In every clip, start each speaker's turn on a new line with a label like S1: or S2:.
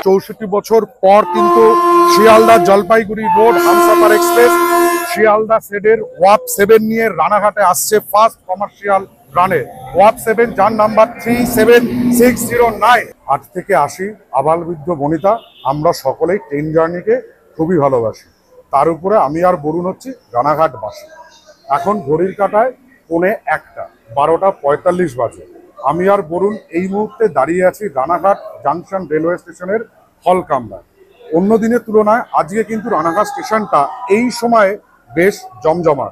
S1: 64 বছর পর কিন্তু শিয়ালদা জলপাইগুড়ি রোড হামসাফার এক্সপ্রেস শিয়ালদা সেডের ওয়াপ 7 নিয়ে রানাঘাটে আসছে ফার্স্ট কমার্শিয়াল রানে। ওয়াপ 7 যার নাম্বার 37609। 8 থেকে 80 আবালবৃদ্ধ বনিতা আমরা সকলেই ট্রেন জার্নিকে খুবই ভালোবাসি। তার উপরে আমি আর বরুণ হচ্ছি রানাঘাটবাসী। এখন ঘড়ির কাঁটায় 1:45 12:45 বাজে। আমি আর বরুণ এই মুহূর্তে দাঁড়িয়ে আছি রানাঘাট জাংশন রেলওয়ে স্টেশনের হল কামরায়। অন্য দিনের তুলনায় আজকে কিন্তু রানাঘাট স্টেশনটা এই সময়ে বেশ জমজমাট।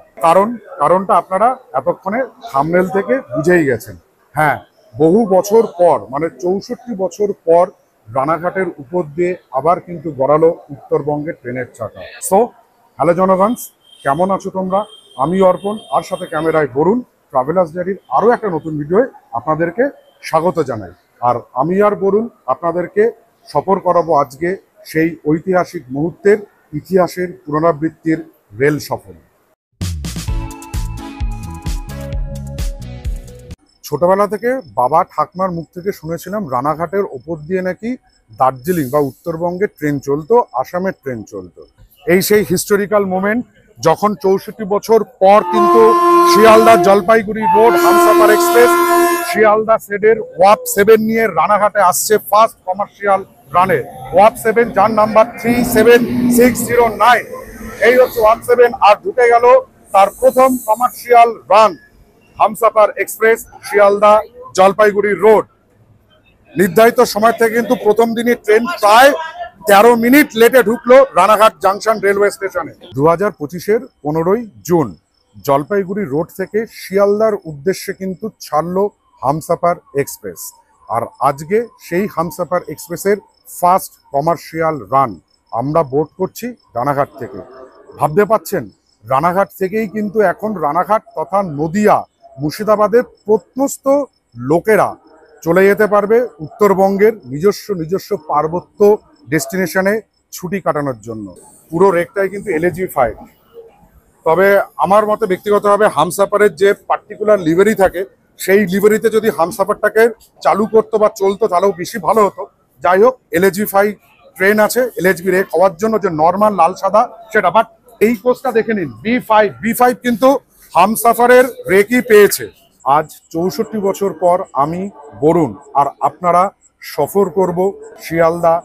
S1: কারণটা আপনারা এতক্ষণে থাম্বনেল থেকে বুঝেই গেছেন। হ্যাঁ, বহু বছর পর মানে 64 বছর পর রানাঘাটের উপর দিয়ে আবার কিন্তু গড়ালো উত্তরবঙ্গের ট্রেনের চাকা। সো হ্যালো জনগণ, কেমন আছো তোমরা? আমি অর্পণ, আর সাথে ক্যামেরায় বরুণ। ট্রাভেলার্স ডায়েরির আরও একটা নতুন ভিডিওয়ে আপনাদেরকে স্বাগত জানাই। আর আমি আর বরুণ আপনাদেরকে সফর করাবো আজকে সেই ঐতিহাসিক মুহূর্তের ইতিহাসের পুনরাবৃত্তির রেল সফর। ছোটবেলা থেকে বাবা ঠাকমার মুখ থেকে শুনেছিলাম রানাঘাটের ওপর দিয়ে নাকি দার্জিলিং বা উত্তরবঙ্গের ট্রেন চলতো, আসামের ট্রেন চলতো। এই সেই হিস্টোরিক্যাল মোমেন্ট যখন 64 বছর পর কিন্তু শিয়ালদা জলপাইগুড়ি রোড হামসাফার এক্সপ্রেস শিয়ালদা সেডের ওয়াপ 7 নিয়ে রানাঘাটে আসছে ফার্স্ট কমার্শিয়াল রানে। ওয়াপ 7 যার নাম্বার 37609। এই হচ্ছে ওয়াপ 7 আর ঢুকে গেল তার প্রথম commercial run Humsafar express Sealdah Jalpaiguri road. নির্ধারিত সময় থেকে কিন্তু প্রথম দিনই ট্রেন প্রায় 13 মিনিট লেটে ঢুকলো রানাঘাট জাংশন রেলওয়ে স্টেশনে। 2025-এর 15ই জুন জলপাইগুড়ি রোড থেকে শিয়ালদার উদ্দেশ্যে কিন্তু ছাড়লো হামসাফার এক্সপ্রেস। আর আজকে সেই হামসাফার এক্সপ্রেসের ফার্স্ট কমার্শিয়াল রান আমরা বোর্ড করছি রানাঘাট থেকে। ভাবতে পাচ্ছেন, রানাঘাট থেকেই কিন্তু এখন রানাঘাট তথা নদিয়া মুর্শিদাবাদের প্রত্নস্থ লোকেরা চলে যেতে পারবে উত্তরবঙ্গের নিজস্ব পার্বত্য ডেস্টিনেশনে ছুটি কাটানোর জন্য। পুরো রেকটাই কিন্তু এলএজি-5। তবে আমার মতে ব্যক্তিগতভাবে হামসাফারের যে পার্টিকুলার লিভারি থাকে সেই লিভারিতে যদি হামসাফারটাকে চালু করতো বা চলতো তাহলেও বেশি ভালো হতো। যাই হোক, এলএজি-5 ট্রেন আছে, এলএজি রেক হওয়ার জন্য যে নর্মাল লাল সাদা সেটা। বাট এই কোচটা দেখে নিন, বি5 কিন্তু হামসাফারের রেকই পেয়েছে। আজ 64 বছর পর আমি বরুণ আর আপনারা সফর করব শিয়ালদা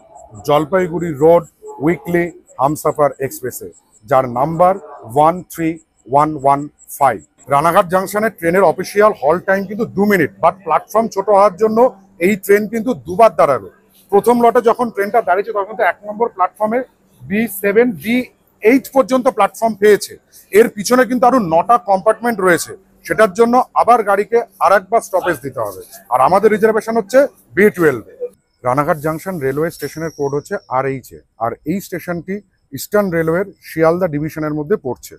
S1: জলপাইগুড়ি রোড উইকলি হামসাফার এক্সপ্রেসে, যার নাম্বার 13115। রানাঘাট জাংশনের ট্রেনের অফিসিয়াল হল টাইম কিন্তু 2 মিনিট, বাট প্ল্যাটফর্ম ছোট হওয়ার জন্য এই ট্রেন কিন্তু দুবার দাঁড়াবে। প্রথম লটে যখন ট্রেনটা দাঁড়িয়েছে তখন কিন্তু 1 নম্বর প্ল্যাটফর্মে B7 B8 পর্যন্ত প্ল্যাটফর্ম পেয়েছে। এর পিছনে কিন্তু আরো 9টা কম্পার্টমেন্ট রয়েছে, সেটার জন্য আবার গাড়িকে আরেকবার স্টপেজ দিতে হবে। আর আমাদের রিজার্ভেশন হচ্ছে B12। রানাঘাট জাংশন রেলওয়ে স্টেশনের কোড হচ্ছে RH, আর এই স্টেশনটি ইস্টার্ন রেলওয়ের শিয়ালদা ডিভিশনের মধ্যে পড়ছে।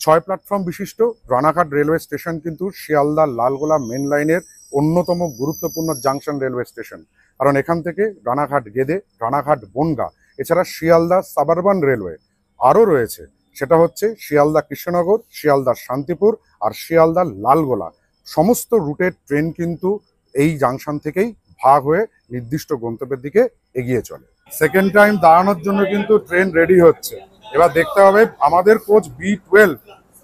S1: 6 প্ল্যাটফর্ম বিশিষ্ট রানাঘাট রেলওয়ে স্টেশন কিন্তু শিয়ালদা লালগোলা মেন লাইনের অন্যতম গুরুত্বপূর্ণ জাংশন রেলওয়ে স্টেশন। কারণ এখান থেকে রানাঘাট গেদে, রানাঘাট বনগা, এছাড়া শিয়ালদা সাবারবান রেলওয়ে আরও রয়েছে। সেটা হচ্ছে শিয়ালদা কৃষ্ণনগর, শিয়ালদা শান্তিপুর আর শিয়ালদা লালগোলা। সমস্ত রুটের ট্রেন কিন্তু এই জাংশন থেকেই ভাগ হয়ে নির্দিষ্ট গন্তব্যের দিকে এগিয়ে চলে। সেকেন্ড টাইম দাঁড়ানোর জন্য কিন্তু ট্রেন রেডি হচ্ছে। এবার দেখতে হবে আমাদের কোচ B12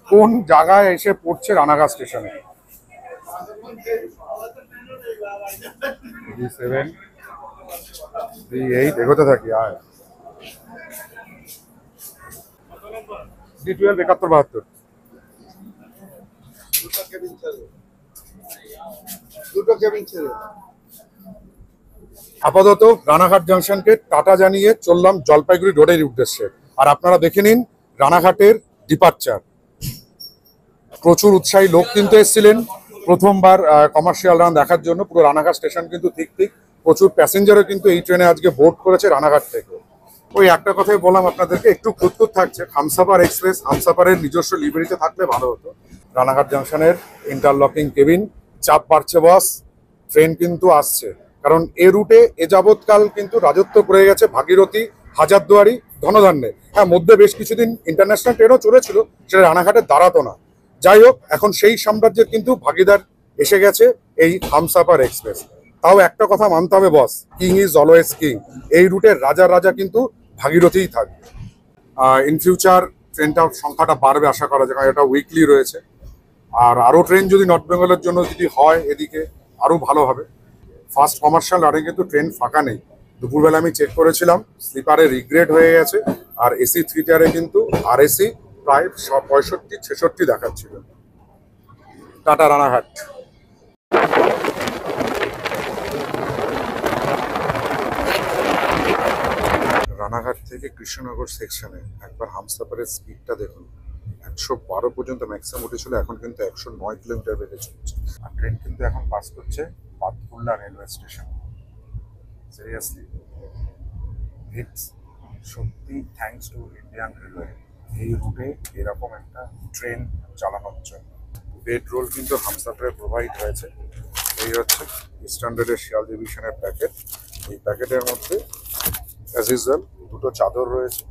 S1: কোন জায়গায় এসে পড়ছে রানাঘাট স্টেশনে। B7 B8 এগোতে থাকি। আয় B12 7172। আপাতত রানাঘাট জাংশনকে টাটা জানিয়ে চললাম জলপাইগুড়ি রোডের উদ্দেশ্যে। আর আপনারা দেখে নিন রানাঘাটের ডিপার্চার। প্রচুর উৎসাহী লোক কিন্তু এসেছিলেন প্রথমবার কমার্শিয়াল রান দেখার জন্য। পুরো রানাঘাট স্টেশন কিন্তু ঠিক প্রচুর প্যাসেঞ্জারও কিন্তু এই ট্রেনে আজকে বোর্ড করেছে রানাঘাট থেকে। ওই একটা কথাই বললাম আপনাদেরকে, একটু খুঁতখুঁত থাকছে। হামসাফার এক্সপ্রেস হামসাফারের নিজস্ব লিভারিতে থাকলে ভালো হতো। রানাঘাট জাংশনের ইন্টারলকিং কেবিন, চাপ বাড়ছে বস, ট্রেন কিন্তু আসছে। কারণ এ রুটে এ যাবৎকাল কিন্তু রাজত্ব করে গেছে ভাগীরথী, হাজারদুয়ারি, ধনধান্যে। হ্যাঁ, মধ্যে বেশ কিছুদিন ইন্টারন্যাশনাল ট্রেনও চলেছিল, সেটা রানাঘাটে দাঁড়াতো না। যাই হোক, এখন সেই সাম্রাজ্যের কিন্তু ভাগিদার এসে গেছে এই হামসাফার এক্সপ্রেস। তাও একটা কথা মানতে হবে বস, কিং ইজ অলওয়েজ কিং। এই রুটের রাজার রাজা কিন্তু ভাগীরথীই থাকবে। ইন ফিউচার ট্রেনটার সংখ্যাটা বাড়বে আশা করা যায়, কারণ এটা উইকলি রয়েছে। আর আরও ট্রেন যদি নর্থ বেঙ্গলের জন্য যদি হয় এদিকে আরও ভালো হবে। ফার্স্ট কমার্শিয়াল রানে কিন্তু ট্রেন ফাঁকা নেই। দুপুরবেলা আমি চেক করেছিলাম, স্লিপারে রিগ্রেড হয়ে গেছে, আর এসি 3 টিয়ারে কিন্তু আর এসি প্রায় 65-66 দেখাচ্ছিল। টাটা রানাঘাট। রানাঘাট থেকে কৃষ্ণনগর সেকশনে একবার হামসাফারের স্পিডটা দেখুন, 112 পর্যন্ত ম্যাক্সিমাম উঠেছিল, এখন কিন্তু 109 কিলোমিটার বেগে চলছে। আর ট্রেন কিন্তু এখন পাস করছে পাতকুল্লা রেলওয়ে স্টেশন। সিরিয়াসলি ইটস সত্যি থ্যাঙ্কস টু ইন্ডিয়ান রেলওয়ে এই রুটে এরকম একটা ট্রেন চালানোর জন্য। বেড রোল কিন্তু হামসাফারে প্রোভাইড হয়েছে। এই হচ্ছে ইস্টার্ন রেলের শিয়াল ডিভিশনের প্যাকেট। এই প্যাকেটের মধ্যে অ্যাজ ইউজুয়াল দুটো চাদর রয়েছে,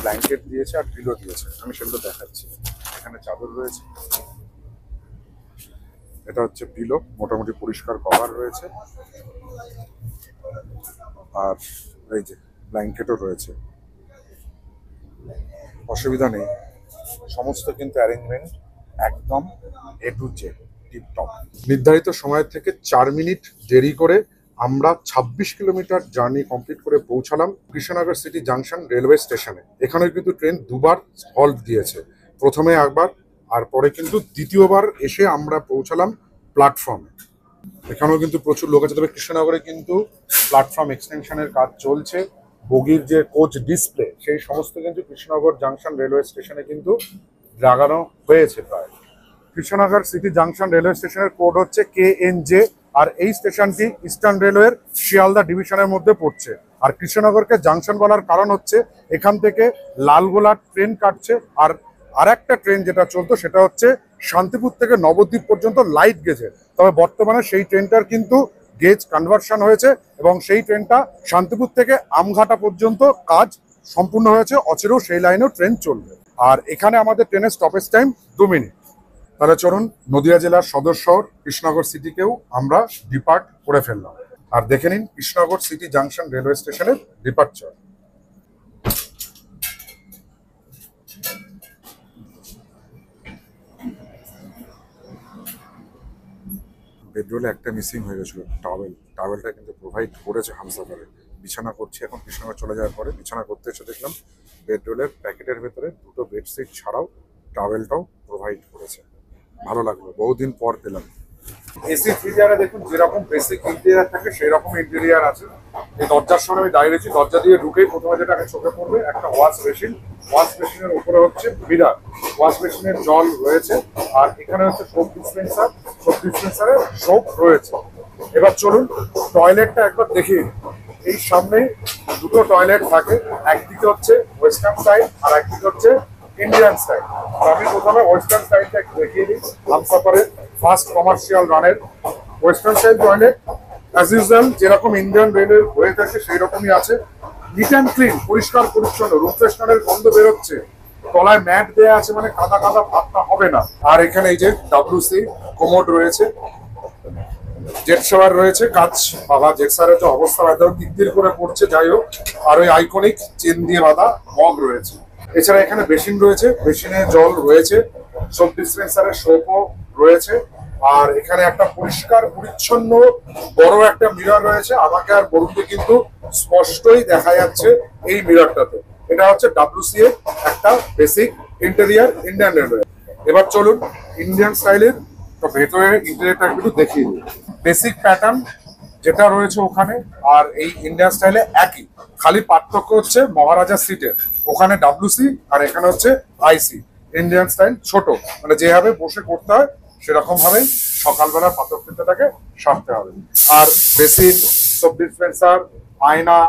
S1: ব্ল্যাঙ্কেট দিয়েছে আর পিলো দিয়েছে। আমি সেগুলো দেখাচ্ছি। এখানে চাদর রয়েছে, এটা হচ্ছে পিলো, মোটামুটি পরিষ্কার কভার রয়েছে, আর এই যে ব্ল্যাঙ্কেটও রয়েছে। অসুবিধা নেই, সমস্ত কিন্তু অ্যারেঞ্জমেন্ট একদম এ টু জেড টিপটপ। নির্ধারিত সময়ের থেকে 4 মিনিট দেরি করে আমরা 26 কিলোমিটার জার্নি কমপ্লিট করে পৌঁছালাম কৃষ্ণনগর সিটি জাংশন রেলওয়ে স্টেশনে। এখানে কিন্তু ট্রেন দুবার হল্ট দিয়েছে, প্রথমে একবার আর পরে কিন্তু দ্বিতীয়বার এসে আমরা পৌঁছালাম প্ল্যাটফর্মে। এখানেও কিন্তু প্রচুর লোক আছে, তবে কৃষ্ণনগরে কিন্তু প্ল্যাটফর্ম এক্সটেনশনের কাজ চলছে। বগির যে কোচ ডিসপ্লে সেই সমস্ত কিন্তু কৃষ্ণনগর জাংশন রেলওয়ে স্টেশনে কিন্তু লাগানো হয়েছে প্রায়। কৃষ্ণনগর সিটি জাংশন রেলওয়ে স্টেশনের কোড হচ্ছে KNJ, আর এই স্টেশনটি ইস্টার্ন রেলওয়ের শিয়ালদা ডিভিশনের মধ্যে পড়ছে। আর কৃষ্ণনগরকে জাংশন বলার কারণ হচ্ছে এখান থেকে লালগোলা ট্রেন কাটছে, আর একটা ট্রেন যেটা চলতো সেটা হচ্ছে শান্তিপুর থেকে নবদ্বীপ পর্যন্ত লাইট গেজের। তবে বর্তমানে সেই ট্রেনটার কিন্তু গেজ কনভার্সন হয়েছে এবং সেই ট্রেনটা শান্তিপুর থেকে আমঘাটা পর্যন্ত কাজ সম্পূর্ণ হয়েছে। অচিরেও সেই লাইনেও ট্রেন চলবে। আর এখানে আমাদের ট্রেনের স্টপেজ টাইম 2 মিনিট। তাহলে চলুন নদিয়া জেলার সদর শহর কৃষ্ণনগর সিটিকেও আমরা ডিপার্ট করে ফেললাম। আর দেখে নিন কৃষ্ণনগর সিটি জাংশন রেলওয়ে স্টেশনের ডিপার্চার। বেডরোলে একটা মিসিং হয়ে গেছিল, টাওয়েলটা কিন্তু প্রোভাইড করেছে হামসাফারে। বিছানা করছি এখন, কৃষ্ণনগর চলে যাওয়ার পরে বিছানা করতে এসে দেখলাম বেডরোলের প্যাকেটের ভেতরে দুটো বেডশিট ছাড়াও টাওয়েলটাও প্রোভাইড করেছে। ভালো লাগলো, বহুদিন পর পেলাম। এসি 3 টিয়ারে দেখুন যেরকম বেসিক ইন্টেরিয়ার থাকে সেই রকম ইন্টেরিয়ার আছে। এই দরজার সামনে আমি দাঁড়িয়ে রয়েছি, দরজা দিয়ে ঢুকেই প্রথমে যেটা আগে চোখে পড়বে একটা ওয়াশ বেসিন। ওয়াশ বেসিনের উপরে হচ্ছে মিরার, ওয়াশ বেসিনের জল রয়েছে, আর এখানে হচ্ছে সোপ ডিসপেন্সার, সোপ ডিসপেন্সারে সোপ রয়েছে। এবার চলুন টয়লেটটা একবার দেখিয়ে। এই সামনে দুটো টয়লেট থাকে, একদিকে হচ্ছে ওয়েস্টার্ন স্টাইল আর একদিকে হচ্ছে ইন্ডিয়ান স্টাইল। আমি প্রথমে ওয়েস্টার্ন স্টাইলটা একটু দেখিয়ে দিই। হামসাফারের ফার্স্ট কমার্শিয়াল রানের western style toilet as usual যেরকম ইন্ডিয়ান রেলের হয়ে থাকে সেই রকমই আছে। নিট অ্যান্ড ক্লিন, পরিষ্কার পরিচ্ছন্ন, রুম ফ্রেশনারের গন্ধ বেরোচ্ছে। তলায় ম্যাট দেওয়া আছে, মানে কাদা কাদা ভাবটা হবে না। আর এখানে এই যে WC কোমোড রয়েছে, জেট শাওয়ার রয়েছে। কাজ বাবা জেট শাওয়ারের যে অবস্থা একদম তির করে পড়ছে, যাই হোক। আর ওই আইকনিক চেন দিয়ে বাঁধা মগ রয়েছে। এছাড়া এখানে বেসিন রয়েছে, বেসিনে জল রয়েছে, সোপ ডিসপেন্সারের সোপও রয়েছে। আর এখানে একটা পরিষ্কার পরিচ্ছন্ন বড় একটা মিরর রয়েছে। আমাকে আর বরুণকে কিন্তু স্পষ্টই দেখা যাচ্ছে এই মিররটাতে। এটা হচ্ছে WC এর একটা বেসিক ইন্টেরিয়ার ইন্ডিয়ান রেলওয়ে। এবার চলুন ইন্ডিয়ান স্টাইলের ভেতরে ইন্টেরিয়ারটা একটু দেখিয়ে দিই। বেসিক প্যাটার্ন যেটা রয়েছে ওখানে আর এই ইন্ডিয়ান স্টাইলে একই, খালি পার্থক্য হচ্ছে মহারাজা সিটের ওখানে WC আর এখানে হচ্ছে IC। ইন্ডিয়ান স্টাইল ছোট, মানে যেভাবে বসে করতে হয় সেরকম ভাবেই সকালবেলার পাথরটাকে সারতে হবে। আর বেসিন, সোপ ডিসপেন্সার, আয়না,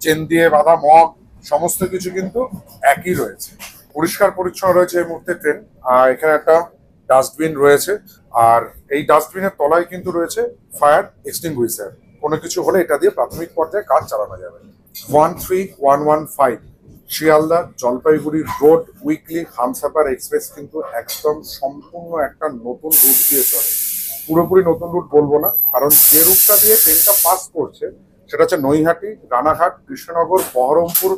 S1: চেন দিয়ে বাঁধা মগ সমস্ত কিছু কিন্তু একই রয়েছে। পরিষ্কার পরিচ্ছন্ন রয়েছে এই মুহূর্তে ট্রেন। আর এখানে একটা ডাস্টবিন রয়েছে, আর এই ডাস্টবিনের তলায় কিন্তু রয়েছে ফায়ার এক্সটিংগুইশার। কোনো কিছু হলে এটা দিয়ে প্রাথমিক পর্যায়ে কাজ চালানো যাবে। 13115 Sealdah Jalpaiguri road weekly Humsafar express কিন্তু একদম সম্পূর্ণ একটা নতুন রুট দিয়ে চলে। পুরোপুরি নতুন রুট বলবো না, কারণ যে রুটটা দিয়ে ট্রেনটা পাস করছে সেটা হচ্ছে নৈহাটি, রানাঘাট, কৃষ্ণনগর, বহরমপুর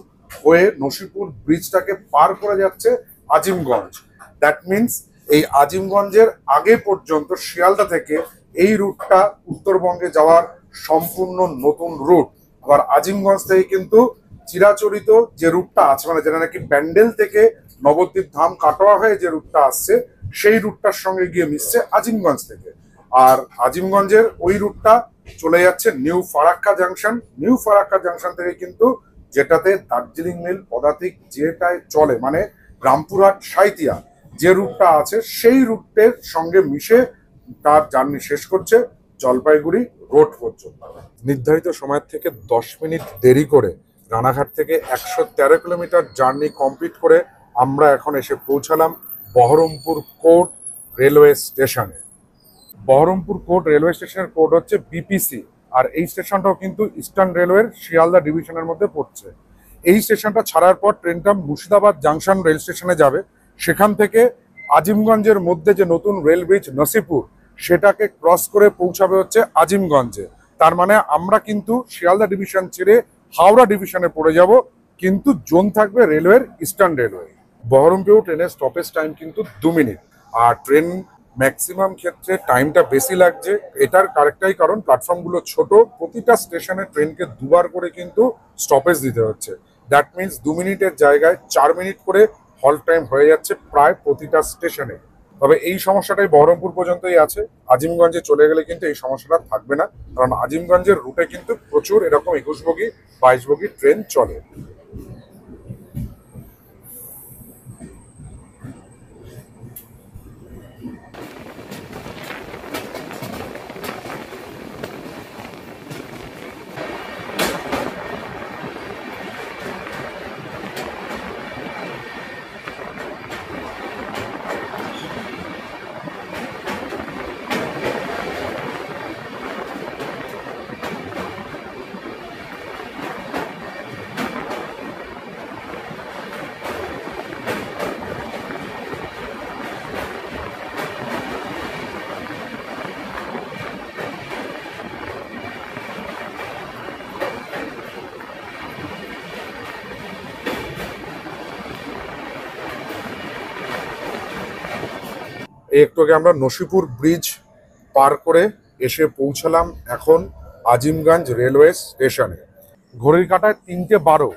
S1: হয়ে নসিপুর ব্রিজটাকে পার করে যাচ্ছে আজিমগঞ্জ। দ্যাট মিনস এই আজিমগঞ্জের আগে পর্যন্ত শিয়ালদা থেকে এই রুটটা উত্তরবঙ্গে যাওয়ার সম্পূর্ণ নতুন রুট। আবার আজিমগঞ্জ থেকে কিন্তু চিরাচরিত যে রুটটা আছে, মানে যেটা নাকি ব্যান্ডেল থেকে নবদ্বীপ ধাম কাটোয়া হয়ে যে রুটটা আসছে, সেই রুটটার সঙ্গে গিয়ে মিশছে আজিমগঞ্জ থেকে। আর আজিমগঞ্জের ওই রুটটা চলে যাচ্ছে new Farakka junction. New Farakka junction থেকে কিন্তু যেটাতে দার্জিলিং মেল পদাতিক যেটায় চলে, মানে রামপুরহাট সাঁইথিয়া যে রুটটা আছে, সেই রুটের সঙ্গে মিশে তার জার্নি শেষ করছে জলপাইগুড়ি রোড পর্যন্ত। নির্ধারিত সময়ের থেকে 10 মিনিট দেরি করে রানাঘাট থেকে 113 কিলোমিটার জার্নি কমপ্লিট করে আমরা এখন এসে পৌঁছালাম বহরমপুর কোর্ট রেলওয়ে স্টেশনে। বহরমপুর কোর্ট রেলওয়ে স্টেশনের কোড হচ্ছে বিপিসি, আর এই স্টেশনটাও কিন্তু ইস্টার্ন রেলওয়ের শিয়ালদা ডিভিশনের মধ্যে পড়ছে। এই স্টেশনটা ছাড়ার পর ট্রেনটা মুর্শিদাবাদ জাংশন রেল স্টেশনে যাবে। সেখান থেকে আজিমগঞ্জের মধ্যে যে নতুন রেল ব্রিজ নসিপুর, সেটাকে ক্রস করে পৌঁছাবে হচ্ছে আজিমগঞ্জে। তার মানে আমরা কিন্তু শিয়ালদা ডিভিশন ছেড়ে হাওড়া ডিভিশনে পড়ে যাব, কিন্তু জোন থাকবে রেলওয়ের ইস্টার্ন রেলওয়ে। বহরমপুর ট্রেনের স্টপেজ টাইম কিন্তু 2 মিনিট, আর ট্রেন ম্যাক্সিমাম ক্ষেত্রে টাইমটা বেশি লাগছে। এটার আরেকটাই কারণ, প্ল্যাটফর্মগুলো ছোট, প্রতিটা স্টেশনে ট্রেনকে দুবার করে কিন্তু স্টপেজ দিতে হচ্ছে। দ্যাট মিনস 2 মিনিটের জায়গায় 4 মিনিট করে হল্ট টাইম হয়ে যাচ্ছে প্রায় প্রতিটা স্টেশনে। তবে এই সমস্যাটাই বহরমপুর পর্যন্তই আছে। আজিমগঞ্জে চলে গেলে কিন্তু এই সমস্যাটা থাকবে না, কারণ আজিমগঞ্জের রুটে কিন্তু প্রচুর এরকম 21 বগি 22 বগি ট্রেন চলে। একটু আগে আমরা নসিপুর ব্রিজ পার করে এসে পৌঁছালাম এখন আজিমগঞ্জ রেলওয়ে স্টেশনে। ঘড়ির কাঁটায় 3:12।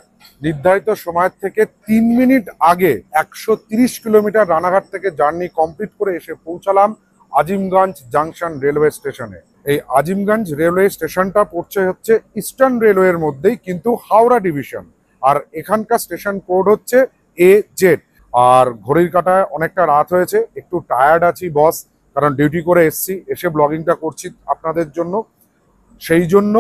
S1: নির্ধারিত সময়ের থেকে 3 মিনিট আগে 130 কিলোমিটার রানাঘাট থেকে জার্নি কমপ্লিট করে এসে পৌঁছালাম আজিমগঞ্জ জাংশন রেলওয়ে স্টেশনে। এই আজিমগঞ্জ রেলওয়ে স্টেশনটা পড়ছে হচ্ছে ইস্টার্ন রেলওয়ের মধ্যেই, কিন্তু হাওড়া ডিভিশন। আর এখানকার স্টেশন কোড হচ্ছে AZ। আর ঘড়ির কাঁটায় অনেকটা রাত হয়েছে, একটু টায়ার্ড আছি বস, কারণ ডিউটি করে এসে ব্লগিংটা করছি আপনাদের জন্য। সেই জন্য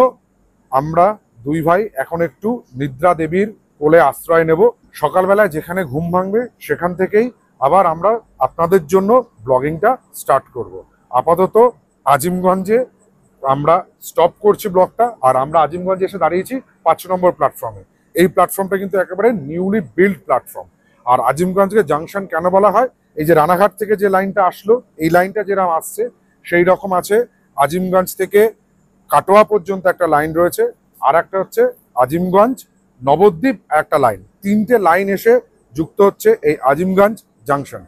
S1: আমরা দুই ভাই এখন একটু নিদ্রা দেবীর কোলে আশ্রয় নেব। সকালবেলায় যেখানে ঘুম ভাঙবে সেখান থেকেই আবার আমরা আপনাদের জন্য ব্লগিংটা স্টার্ট করব। আপাতত আজিমগঞ্জে আমরা স্টপ করছি ব্লগটা, আর আমরা আজিমগঞ্জে এসে দাঁড়িয়েছি 5 নম্বর প্ল্যাটফর্মে। এই প্ল্যাটফর্মটা কিন্তু একেবারে নিউলি বিল্ড প্ল্যাটফর্ম। আর আজিমগঞ্জকে জাংশন কেন বলা হয়, এই যে রানাঘাট থেকে যে লাইনটা আসলো, এই লাইনটা যেরকম আসছে সেই রকম আছে আজিমগঞ্জ থেকে কাটোয়া পর্যন্ত একটা লাইন রয়েছে, আর একটা হচ্ছে আজিমগঞ্জ নবদ্বীপ একটা লাইন। 3টে লাইন এসে যুক্ত হচ্ছে এই Azimganj junction.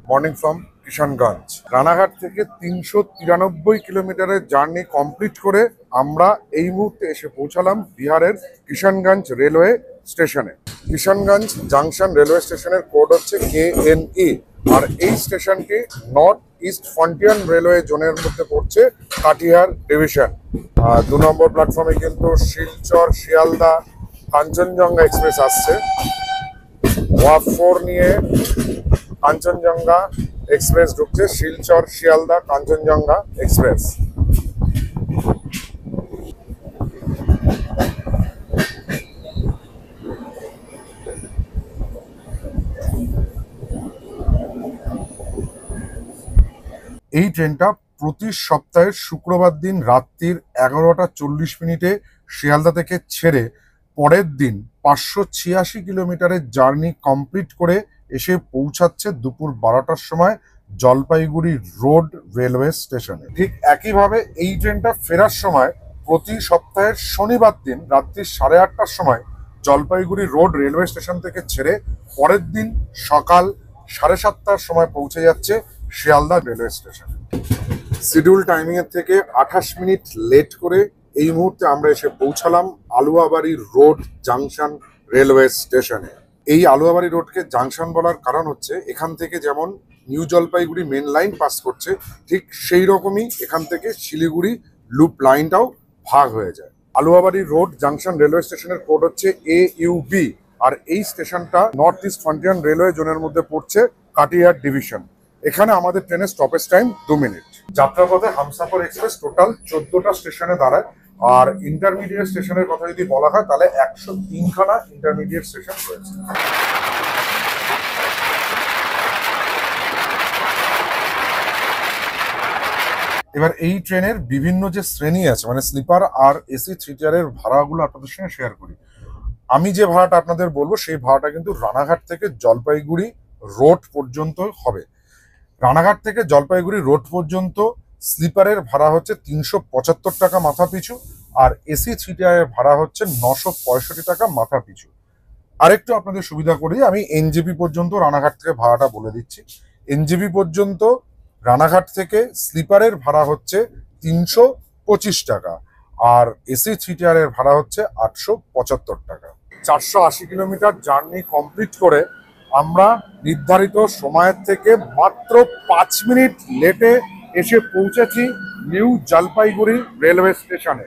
S1: Morning from Kishanganj. Ranaghat থেকে 393 কিলোমিটারের জার্নি কমপ্লিট করে আমরা এই মুহূর্তে এসে পৌঁছালাম বিহারের কিষানগঞ্জ রেলওয়ে স্টেশনে। কিষানগঞ্জ জাংশন রেলওয়ে স্টেশনের কোড হচ্ছে KNE। আর এই স্টেশনটি নর্থ ইস্ট ফ্রন্টিয়ার রেলওয়ে জোনের মধ্যে পড়ছে, কাটিহার ডিভিশন। 2 নম্বর প্ল্যাটফর্মে কিন্তু শিলচর শিয়ালদা কাঞ্চনজঙ্ঘা এক্সপ্রেস আসছে। ওয়াফ 4 নিয়ে কাঞ্চনজঙ্ঘা এক্সপ্রেস ঢুকছে, শিলচর শিয়ালদা কাঞ্চনজঙ্ঘা এক্সপ্রেস। এই ট্রেনটা প্রতি সপ্তাহের শুক্রবার দিন রাত্রির 11টা 40 মিনিটে শিয়ালদা থেকে ছেড়ে পরের দিন 586 কিলোমিটারের জার্নি কমপ্লিট করে এসে পৌঁছাচ্ছে দুপুর 12টার সময় জলপাইগুড়ি রোড রেলওয়ে স্টেশনে। ঠিক একইভাবে এই ট্রেনটা ফেরার সময় প্রতি সপ্তাহের শনিবার দিন রাত্রি 8:30টার সময় জলপাইগুড়ি রোড রেলওয়ে স্টেশন থেকে ছেড়ে পরের দিন সকাল 7:30টার সময় পৌঁছে যাচ্ছে শিয়ালদা রেলওয়ে স্টেশনে। শিডিউল টাইমিং এর থেকে 28 মিনিট লেট করে এই মুহূর্তে আমরা এসে পৌঁছালাম আলুয়াবাড়ি রোড জাংশন রেলওয়ে স্টেশনে। এই আলুয়াবাড়ি রোডকে জাংশন বলার কারণ হচ্ছে এখান থেকে যেমন new Jalpaiguri main line pass করছে, ঠিক সেই রকমই এখান থেকে শিলিগুড়ি লুপ লাইনটাও ভাগ হয়ে যায়। আলুয়াবাড়ি রোড জাংশন রেলওয়ে স্টেশনের কোড হচ্ছে AUB, আর এই স্টেশনটা নর্থ ইস্ট ফ্রন্টিয়ার রেলওয়ে জোনের মধ্যে পড়ছে, কাটিয়ার ডিভিশন। এখানে আমাদের ট্রেনের স্টপেজ টাইম 2 মিনিট। যাত্রাপথে হামসাফার এক্সপ্রেস টোটাল 14টা স্টেশনে দাঁড়ায়, আর ইন্টারমিডিয়েট স্টেশনের কথা যদি বলা হয় তাহলে 103খানা ইন্টারমিডিয়েট স্টেশন রয়েছে। এবার এই ট্রেনের বিভিন্ন যে শ্রেণী আছে, মানে স্লিপার আর AC 3 টিয়ারের ভাড়াগুলো আপনাদের সঙ্গে শেয়ার করি। আমি যে ভাড়াটা আপনাদের বলবো সেই ভাড়াটা কিন্তু রানাঘাট থেকে জলপাইগুড়ি রোড পর্যন্ত হবে। রানাঘাট থেকে জলপাইগুড়ি রোড পর্যন্ত স্লিপারের ভাড়া হচ্ছে 375 টাকা মাথা পিছু, আর AC 3 টিয়ারের ভাড়া হচ্ছে 965 টাকা মাথা পিছু। আরেকটু আপনাদের সুবিধা করে আমি NJP পর্যন্ত রানাঘাট থেকে ভাড়াটা বলে দিচ্ছি। NJP পর্যন্ত রানাঘাট থেকে স্লিপারের ভাড়া হচ্ছে 325 টাকা, আর AC 3 টিয়ারের ভাড়া হচ্ছে 875 টাকা। 480 কিলোমিটার জার্নি কমপ্লিট করে আমরা নির্ধারিত সময়ের থেকে মাত্র 5 মিনিট লেটে এসে পৌঁছেছি নিউ জলপাইগুড়ি রেলওয়ে স্টেশনে।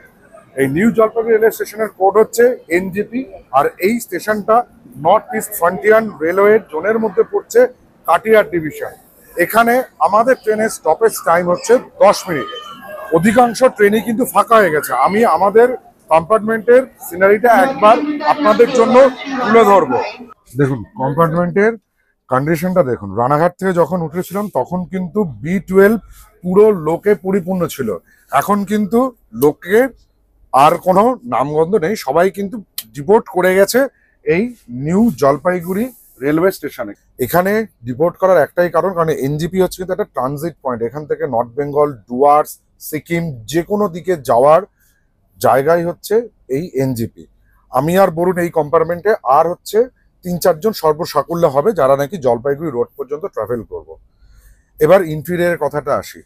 S1: এই নিউ জলপাইগুড়ি রেলওয়ে স্টেশনের কোড হচ্ছে NJP, আর এই স্টেশনটা নর্থ ইস্ট ফ্রন্টিয়ার রেলওয়ে জোনের মধ্যে পড়ছে, কাটিয়ার ডিভিশন। এখানে আমাদের ট্রেনের স্টপেজ টাইম হচ্ছে 10 মিনিট। অধিকাংশ ট্রেনই কিন্তু ফাঁকা হয়ে গেছে। আমি আমাদের কম্পার্টমেন্টের সিনারিটা একবার আপনাদের জন্য তুলে ধরবো। দেখুন কম্পার্টমেন্টের কন্ডিশনটা দেখুন। রানাঘাট থেকে যখন উঠেছিলাম তখন কিন্তু B12 পুরো লোকে পরিপূর্ণ ছিল। এখন কিন্তু লোকের আর কোনো নামগন্ধ নেই, সবাই কিন্তু ডিপোর্ট করে গেছে এই নিউ জলপাইগুড়ি রেলওয়ে স্টেশনে। এখানে ডিপোর্ট করার একটাই কারণ NJP হচ্ছে কিন্তু একটা ট্রানজিট পয়েন্ট। এখান থেকে নর্থ বেঙ্গল, ডুয়ার্স, সিকিম যে কোনো দিকে যাওয়ার জায়গায় হচ্ছে এই NJP। আমি আর বলুন এই কম্পার্টমেন্টে আর হচ্ছে 3-4 জন সর্বসাকুল্য হবে যারা নাকি জলপাইগুড়ি রোড পর্যন্ত ট্রাভেল করব। এবার ইন্টেরিয়ারের কথাটা আসি।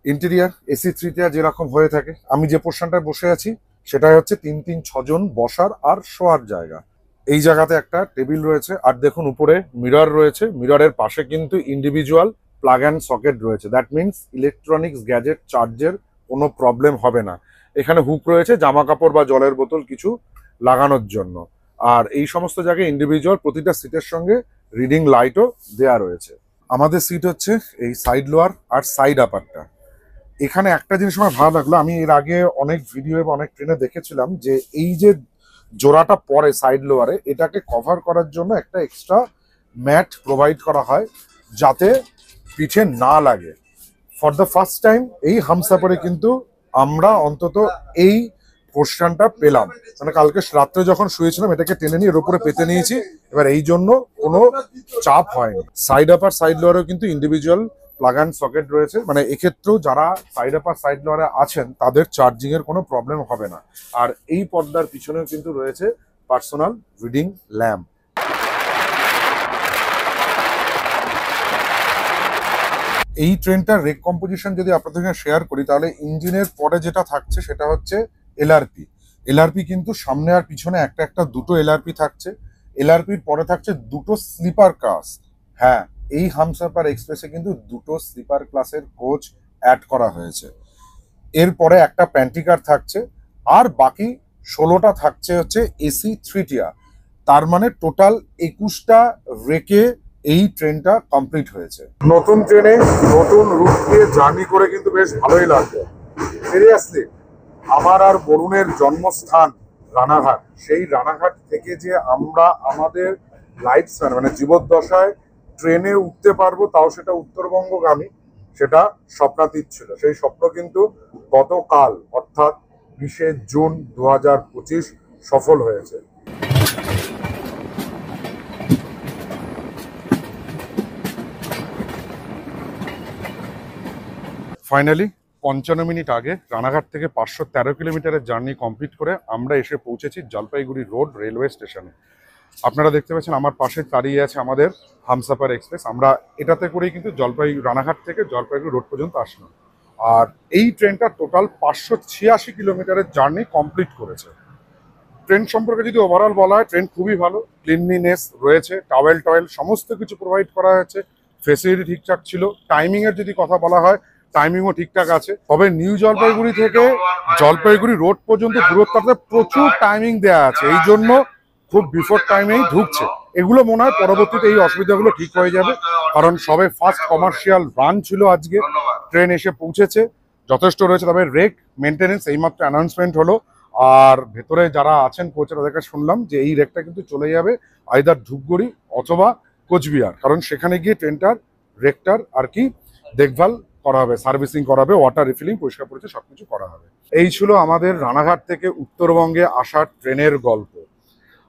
S1: ইন্টেরিয়ার AC 3 টিয়ার যেরকম হয়ে থাকে, আমি যে পোর্শনটায় বসে আছি সেটাই হচ্ছে 3-3-6 জন বসার আর শোয়ার জায়গা। এই জায়গাতে একটা টেবিল রয়েছে, আর দেখুন উপরে মিরর রয়েছে। মিররের পাশে কিন্তু ইন্ডিভিজুয়াল প্লাগ অ্যান্ড সকেট রয়েছে। দ্যাট মিনস ইলেকট্রনিক্স গ্যাজেট চার্জের কোনো প্রবলেম হবে না। এখানে হুক রয়েছে জামা কাপড় বা জলের বোতল কিছু লাগানোর জন্য। আর এই সমস্ত জায়গায় ইন্ডিভিজুয়াল প্রতিটা সিটের সঙ্গে রিডিং লাইটও দেয়া রয়েছে। আমাদের সিট হচ্ছে এই সাইড লোয়ার আর সাইড আপারটা। এখানে একটা জিনিস আমার ভালো লাগলো, আমি এর আগে অনেক ভিডিও এবং অনেক ট্রেনে দেখেছিলাম যে এই যে জোড়াটা পরে সাইড লোয়ারে, এটাকে কভার করার জন্য একটা এক্সট্রা ম্যাট প্রোভাইড করা হয় যাতে পিঠে না লাগে। ফর দ্য ফার্স্ট টাইম এই হামসাফারে কিন্তু আমরা অন্তত এই পোর্শনটা পেলাম। মানে কালকে রাত্রে যখন শুয়েছিলাম এটাকে টেনে নিয়ে এর উপরে পেতে নিয়েছি, এবার এই জন্য কোনো চাপ হয়নি। সাইড আপার সাইড লোয়ারেও কিন্তু ইন্ডিভিজুয়াল প্লাগ অ্যান্ড সকেট রয়েছে, মানে এক্ষেত্রেও যারা সাইড আপার সাইড লোয়ারে আছেন তাদের চার্জিং এর কোনো প্রবলেম হবে না। আর এই পর্দার পিছনেও কিন্তু রয়েছে পার্সোনাল রিডিং ল্যাম্প। এই ট্রেনটার রেক কম্পোজিশন যদি আপনাদের সঙ্গে শেয়ার করি তাহলে ইঞ্জিনের পরে যেটা থাকছে সেটা হচ্ছে LRP। LRP কিন্তু সামনে আর পিছনে একটা একটা দুটো LRP থাকছে। LRPর পরে থাকছে দুটো স্লিপার ক্লাস। হ্যাঁ, এই হামসাফার এক্সপ্রেসে কিন্তু দুটো স্লিপার ক্লাসের কোচ অ্যাড করা হয়েছে। এরপরে একটা প্যান্টিকার থাকছে, আর বাকি 16টা থাকছে হচ্ছে AC 3 টিয়ার। তার মানে টোটাল 21টা রেকে এই ট্রেনটা কমপ্লিট হয়েছে। নতুন ট্রেনে নতুন রুট দিয়ে জার্নি করে কিন্তু বেশ ভালোই লাগবে। সিরিয়াসলি আমার আর বরুণের জন্মস্থান রানাঘাট, সেই রানাঘাট থেকে যে আমরা আমাদের লাইফ স্প্যান মানে জীবদ্দশায় ট্রেনে উঠতে পারবো, তাও সেটা উত্তরবঙ্গগামী, সেটা স্বপ্নাতীত ছিল। সেই স্বপ্ন কিন্তু গতকাল অর্থাৎ 20শে জুন 2025 সফল হয়েছে। ফাইনালি 55 মিনিট আগে রানাঘাট থেকে 513 কিলোমিটারের জার্নি কমপ্লিট করে আমরা এসে পৌঁছেছি জলপাইগুড়ি রোড রেলওয়ে স্টেশনে। আপনারা দেখতে পাচ্ছেন আমার পাশে দাঁড়িয়ে আছে আমাদের হামসাফার এক্সপ্রেস। আমরা এটাতে করেই কিন্তু রানাঘাট থেকে জলপাইগুড়ি রোড পর্যন্ত আসলাম। আর এই ট্রেনটা টোটাল 586 কিলোমিটারের জার্নি কমপ্লিট করেছে। ট্রেন সম্পর্কে যদি ওভারঅল বলা হয়, ট্রেন খুবই ভালো, ক্লিনলিনেস রয়েছে, টাওয়েল সমস্ত কিছু প্রোভাইড করা হয়েছে, ফেসিলিটি ঠিকঠাক ছিল। টাইমিং এর যদি কথা বলা হয়, টাইমিংও ঠিকঠাক আছে। তবে নিউ জলপাইগুড়ি থেকে জলপাইগুড়ি রোড পর্যন্ত দূরত্বটাতে প্রচুর টাইমিং দেওয়া আছে, এই জন্য খুব বিফোর টাইমেই ঢুকছে। এগুলো মনে হয় পরবর্তীতে এই অসুবিধাগুলো ঠিক হয়ে যাবে, কারণ সবে ফার্স্ট কমার্শিয়াল রান ছিল আজকে, ট্রেন এসে পৌঁছেছে, যথেষ্ট রয়েছে। তবে রেক মেনটেনেন্স এইমাত্র অ্যানাউন্সমেন্ট হলো, আর ভেতরে যারা আছেন কোচে তাদের কাছে শুনলাম যে এই রেকটা কিন্তু চলে যাবে আইদার ধূপগুড়ি অথবা কোচবিহার, কারণ সেখানে গিয়ে ট্রেনটার রেকটার আর কি দেখভাল করা হবে, সার্ভিসিং করা হবে, ওয়াটার রিফিলিং, পরিষ্কার পরিচ্ছন্ন সবকিছু করা হবে। এই ছিল আমাদের রানাঘাট থেকে উত্তরবঙ্গে আসার ট্রেনের গল্প।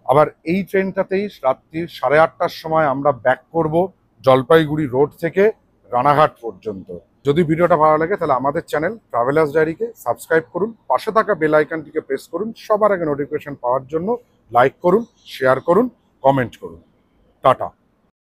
S1: আবার এই ট্রেনটাতেই রাত্রি 8:30টার সময় আমরা ব্যাক করব জলপাইগুড়ি রোড থেকে রানাঘাট পর্যন্ত। যদি ভিডিওটা ভালো লাগে তাহলে আমাদের চ্যানেল ট্রাভেলার্স ডায়েরিকে সাবস্ক্রাইব করুন, পাশে থাকা বেল আইকনটিকে প্রেস করুন, সবার আগে নোটিফিকেশন পাওয়ার জন্য লাইক করুন, শেয়ার করুন, কমেন্ট করুন। টাটা।